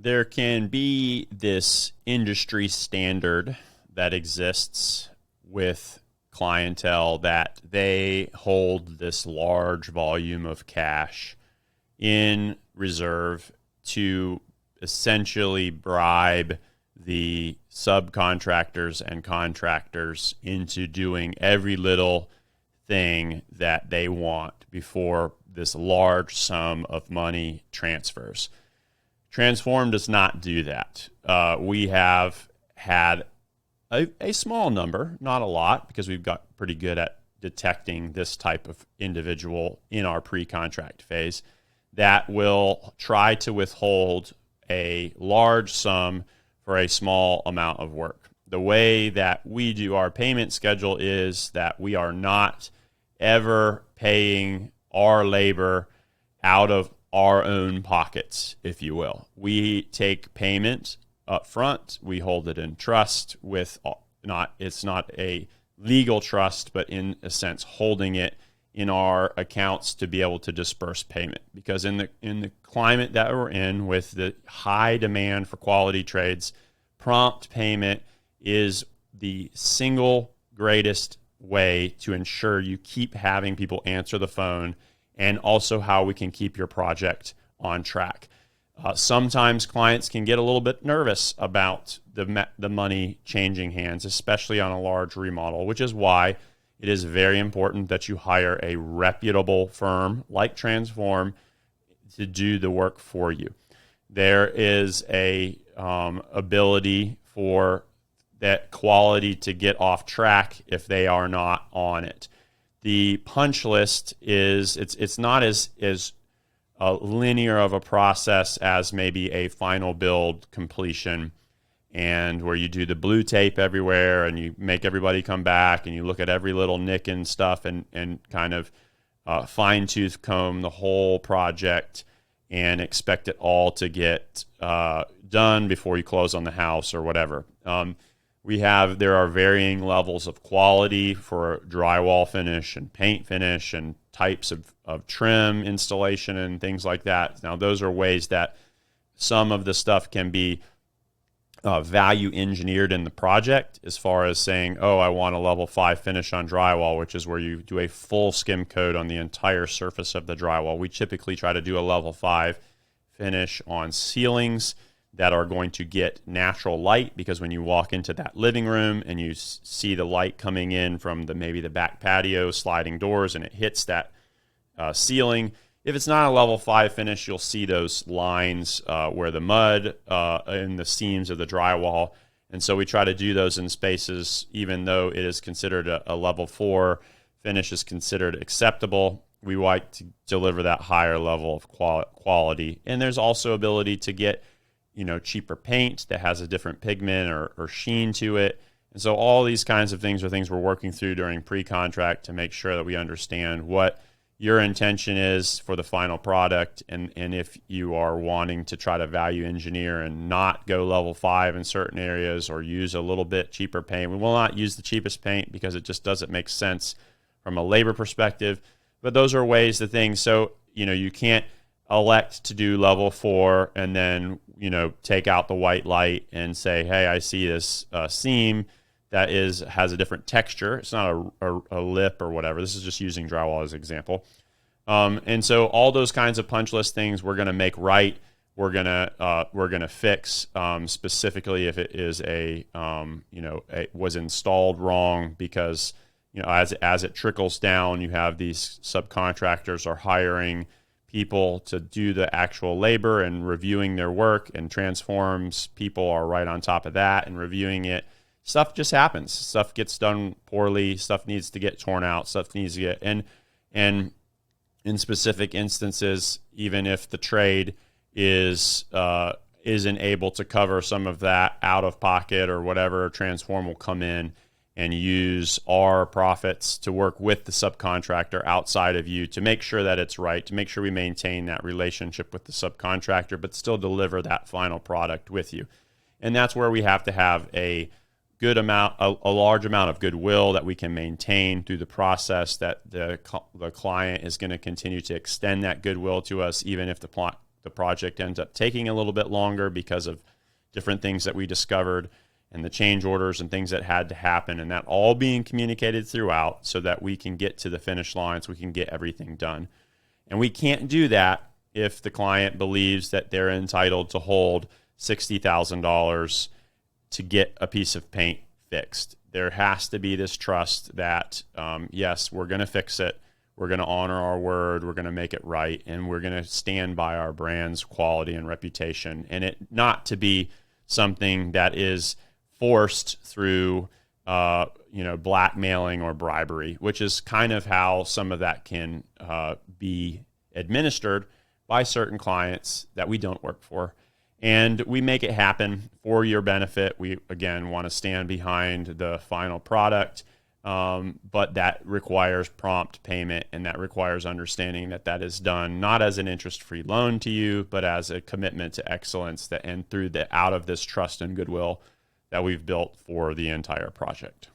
There can be this industry standard that exists with clientele that they hold this large volume of cash in reserve to essentially bribe the subcontractors and contractors into doing every little thing that they want before this large sum of money transfers. Transform does not do that. We have had a small number, not a lot, because we've got pretty good at detecting this type of individual in our pre-contract phase that will try to withhold a large sum for a small amount of work. The way that we do our payment schedule is that we are not ever paying our labor out of our own pockets, if you will. We take payment up front. We hold it in trust with it's not a legal trust, but in a sense holding it in our accounts to be able to disperse payment. Because in the climate that we're in, with the high demand for quality trades, prompt payment is the single greatest way to ensure you keep having people answer the phone, and also how we can keep your project on track. Sometimes clients can get a little bit nervous about the money changing hands, especially on a large remodel, which is why it is very important that you hire a reputable firm like Transform to do the work for you. There is a ability for that quality to get off track if they are not on it. The punch list is it's not as linear of a process as maybe a final build completion, and where you do the blue tape everywhere and you make everybody come back and you look at every little nick and stuff and kind of fine tooth comb the whole project and expect it all to get done before you close on the house or whatever. There are varying levels of quality for drywall finish and paint finish and types of trim installation and things like that. Now, those are ways that some of the stuff can be value engineered in the project, as far as saying, oh, I want a level 5 finish on drywall, which is where you do a full skim coat on the entire surface of the drywall. We typically try to do a level 5 finish on ceilings that are going to get natural light, because when you walk into that living room and you see the light coming in from maybe the back patio sliding doors and it hits that ceiling, if it's not a level 5 finish, you'll see those lines where the mud in the seams of the drywall. And so we try to do those in spaces, even though it is considered a level 4 finish is considered acceptable. We like to deliver that higher level of quality. And there's also ability to get cheaper paint that has a different pigment or sheen to it. And so all these kinds of things are things we're working through during pre-contract to make sure that we understand what your intention is for the final product. And if you are wanting to try to value engineer and not go level 5 in certain areas or use a little bit cheaper paint, we will not use the cheapest paint because it just doesn't make sense from a labor perspective. But those are ways to things. So, you can't elect to do level 4 and then take out the white light and say, hey, I see this seam that has a different texture. It's not a lip or whatever. This is just using drywall as an example. And so all those kinds of punch list things we're going to make right. We're gonna fix specifically if it is was installed wrong, because as it trickles down, you have these subcontractors are hiring people to do the actual labor and reviewing their work, and Transforms people are right on top of that and reviewing it. Stuff just happens. Stuff gets done poorly. Stuff needs to get torn out. Stuff needs to get and in specific instances, even if the trade isn't able to cover some of that out of pocket or whatever, Transform will come in and use our profits to work with the subcontractor outside of you to make sure that it's right, to make sure we maintain that relationship with the subcontractor, but still deliver that final product with you. And that's where we have to have a large amount of goodwill that we can maintain through the process, that the client is going to continue to extend that goodwill to us, even if the the project ends up taking a little bit longer because of different things that we discovered and the change orders and things that had to happen, and that all being communicated throughout so that we can get to the finish line, so we can get everything done. And we can't do that if the client believes that they're entitled to hold $60,000 to get a piece of paint fixed. There has to be this trust that, yes, we're going to fix it. We're going to honor our word. We're going to make it right. And we're going to stand by our brand's quality and reputation. And it not to be something that is forced through, blackmailing or bribery, which is kind of how some of that can be administered by certain clients that we don't work for. And we make it happen for your benefit. We, again, want to stand behind the final product, but that requires prompt payment, and that requires understanding that that is done not as an interest-free loan to you, but as a commitment to excellence and through out of this trust and goodwill that we've built for the entire project.